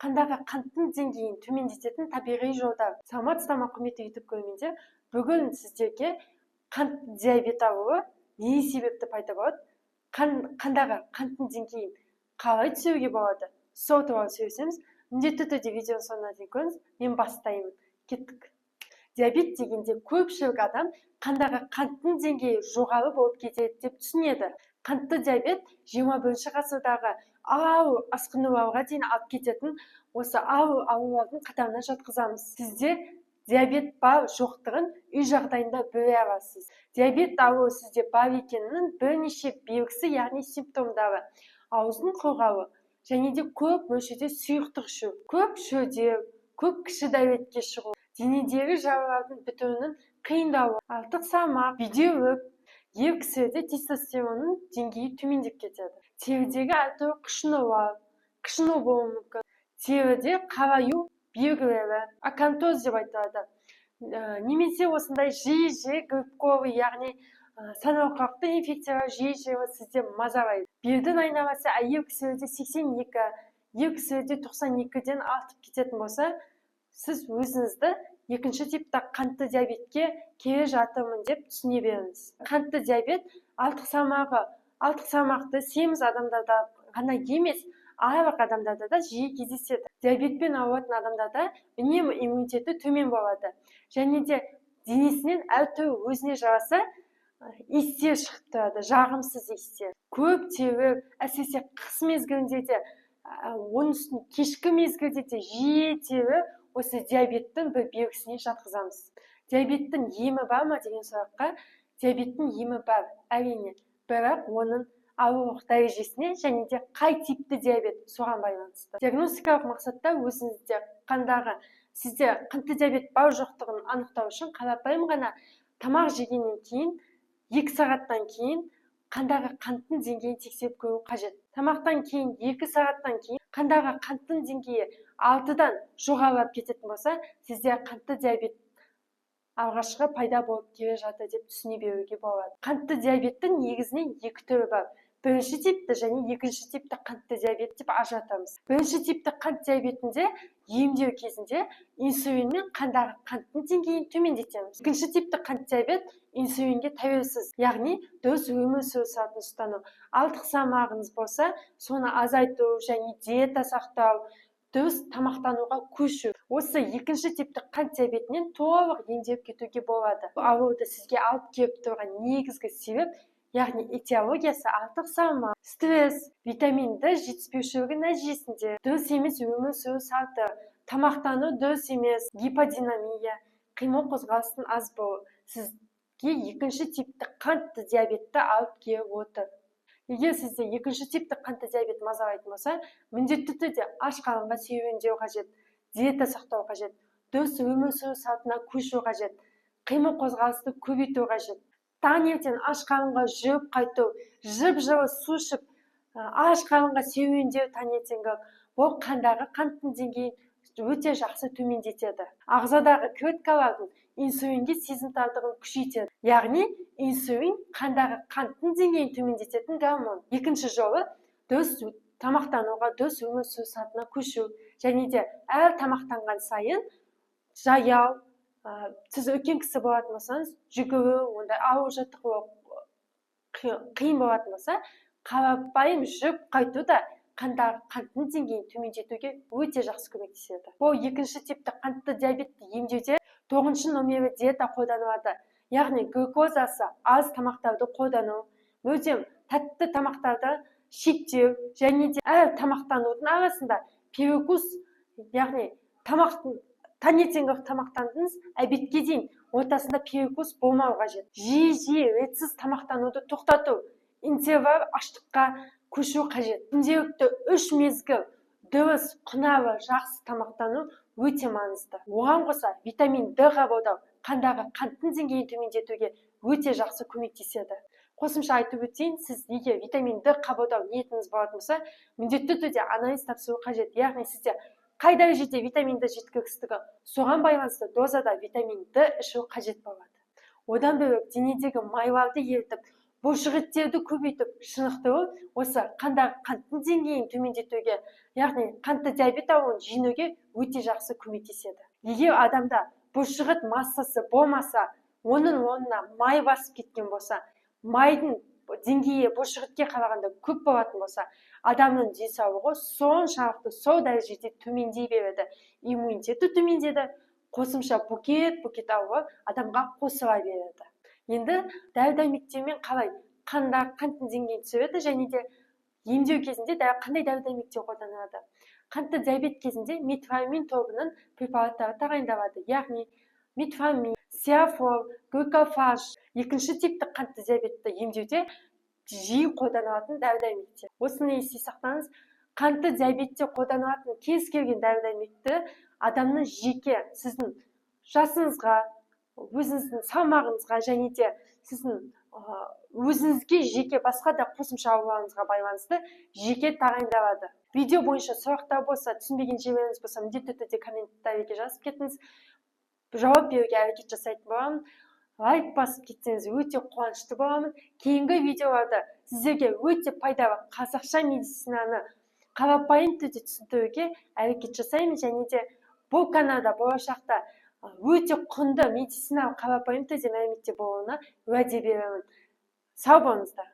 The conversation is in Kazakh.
қандағы қанттың деңгейін төмендететін табиғи жолдар. Саламатсыздар ма, құрметті YouTube көрермендер? Бүгін сіздерге қант диабет ауруы не себепті пайда болады, қандағы қанттың деңгейін қалай түсіруге болады, сол туралы сөйлесеміз. Міндетті түрде видеоның соңына дейін көріңіз. Мен бастаймын. Кеттік. Диабет дегенде көпшілік адам қандағы қанттың деңгейі жоғары болып кетеді деп түсінеді. Қантты диабет 21 ғасырдағы ауыр асқынуларға дейін алып кететін осы ауыр аурулардың қатарына жатқызамыз. Сізде диабет бар жоқтығын үй жағдайында біле аласыз. Диабет ауруы сізде бар екенінің бірнеше белгісі, яғни симптомдары: аузың құрғауы, және де көп мөлшерде сұйықтық ішу, көп шөлдеу, көп кіші дәретке шығу, денедегі жаралардың бітуінің қиындауы, артық салмақ, бедеулік. Ер кісілерде тестостеронның деңгейі төмендеп кетеді. Терідегі әртүрлі қышыну болуы мүмкін. Теріде қараю белгілері, акантоз деп айтылады. Немесе осындай жиі грибковый, яғни санауқақты инфекциялар жиі сізде мазалайды. Белдің айналасы әйел кісілерде 82, ер кісілерде 92-ден артып кететін болса, сіз өзіңізді екінші типті қантты диабетке келе жатырмын деп түсіне беріңіз. Қантты диабет артық салмақты семіз адамдарда ғана емес, барлық адамдарда да жиі кездеседі. Диабетпен ауыратын адамдарда үнемі иммунитеті төмен болады. Және де денесінен әртүрлі өзіне жараса иістер шығып тұрады, жағымсыз иістер. Көп тері, әсіресе қыс мезгілінде де, оның үстіне кешкі мезгілде де жиі тері осы диабеттің бір белгісіне жатқызамыз. Диабеттің емі бар ма деген сұраққа, диабеттің емі бар, әрине, бірақ оның аурулық дәрежесіне және де қай типті диабет соған байланысты. Диагностикалық мақсатта өзіңізде қандағы сізде қантты диабет бар жоқтығын анықтау үшін қарапайым ғана тамақ жегеннен кейін 2 сағаттан кейін қандағы қанттың деңгейін тексеріп көру қажет. Тамақтан кейін 2 сағаттан кейін қандағы қанттың деңгейі 6-дан жоғарылап кететін болса, сізде қантты диабет алғашқы пайда болып келе жатыр деп түсіне беруге болады. Қантты диабеттің негізінен 2 түрі бар. Бірінші типті және екінші типті қантты диабет деп ажыратамыз. Бірінші типті қант диабетінде емдеу кезінде инсулинмен қандағы қанттың деңгейін төмендетеміз. Екінші типті қант диабет инсулинге тәуелсіз, яғни дұрыс өмір сүру салтын ұстану. Артық салмағыңыз болса, соны азайту және диета сақтау, дұрыс тамақтануға көшу. Осы екінші типті қант диабетінен толық емделіп кетуге болады. Ауруды сізге алып келіп тұрған негізгі себеп, яғни этиологиясы артық салмақ, стресс, витамин D жетіспеушілігі нәтижесінде, дұрыс емес өмір сүру салты, тамақтану дұрыс емес, гиподинамия, қимыл қозғалыстың аз болуы сізге екінші типті қантты диабетті алып келіп отыр. Егер сізде екінші типті қантты диабет мазалайтын болса, міндетті түрде аш қарынға серуендеу қажет, диета сақтау қажет, дұрыс өмір сүру салтына көшу қажет, қимыл қозғалысты көбейту қажет. Таңертең аш қарынға жүріп қайту, жып-жылы су ішіп, аш қарынға серуендеу таңертеңгі, бұл қандағы қанттың деңгейін өте жақсы төмендетеді. Ағзадағы клеткалардың инсулинге сезімталдығын күшейтеді. Яғни инсулин қандағы қанттың деңгейін төмендететін гормон. Екінші жолы дұрыс тамақтануға, дұрыс өмір сүру салтына көшу, және де әр тамақтанған сайын жаяу, сіз үлкен кісі болатын болсаңыз, жүгіру, ондай ауыр жаттығу қиын болатын болса, қарапайым жүріп қайту да қандағы қанттың деңгейін төмендетуге өте жақсы көмектеседі. Бұл екінші типті қантты диабетті емдеуде 9 номерлі диета қолданылады. Яғни глюкозасы аз тамақтарды қолдану, мүлдем тәтті тамақтарды шектеу, және де әр тамақтанудың арасында перекус, яғни таңертеңгі тамақтандыңыз, обедке дейін ортасында перекус болмау қажет. Жиі ретсіз тамақтануды тоқтату, интервал аштыққа көшу қажет. Күнделікті 3 мезгіл дұрыс, құнарлы, жақсы тамақтану өте маңызды. Оған қоса витамин D қабылдау қандағы қанттың деңгейін төмендетуге өте жақсы көмектеседі. Қосымша айтып өтейін, сіз егер витамин D қабылдау ниетіңіз болатын болса, міндетті түрде анализ тапсыру қажет. Яғни сізде қай дәрежеде витамин D жеткіліксіздігі, соған байланысты дозада витамин D ішу қажет болады. Одан бөлек денедегі майларды ерітіп, бұлшықеттерді көбейтіп шынықтыру осы қандағы қанттың деңгейін төмендетуге, яғни қантты диабет ауруын жеңуге өте жақсы көмектеседі. Егер адамда бұлшықет массасы болмаса, оның орнына май басып кеткен болса, майдың деңгейі бұлшықетке қарағанда көп болатын болса, адамның денсаулығы соншалықты сол дәрежеде төмендей береді. Иммунитеті төмендеді, қосымша букет ауруы адамға қосыла береді. Енді дәрі-дәрмектермен қалай қанттың деңгейін түсіреді және де емдеу кезінде қандай дәрі-дәрмектер қолданылады. Қантты диабет кезінде метформин тобының препараттары тағайындалады. Яғни метформин, сиафол, глюкофаж екінші типті қантты диабетті емдеуде жиі қолданылатын дәрі-дәрмектер. Осыны есте сақтаңыз. Қантты диабетте қолданылатын кез келген дәрі-дәрмекті адамның жеке сіздің жасыңызға, өзіңіздің салмағыңызға және де сіздің өзіңізге жеке басқа да қосымша ауруларыңызға байланысты жеке тағайындалады. Видео бойынша сұрақтар болса, түсінбеген жерлеріңіз болса, міндетті түрде комментарийге жазып кетіңіз. Жауап беруге әрекет жасайтын боламын. Лайк басып кетсеңіз өте қуанышты боламын. Кейінгі видеоларда сіздерге өте пайдалы қазақша медицинаны қарапайым түрде түсіндіруге әрекет жасаймын және де бұл каналда болашақта өте құнды медициналық қарапайым түрде мәліметтер болуына уәде беремін. Сау болыңыздар.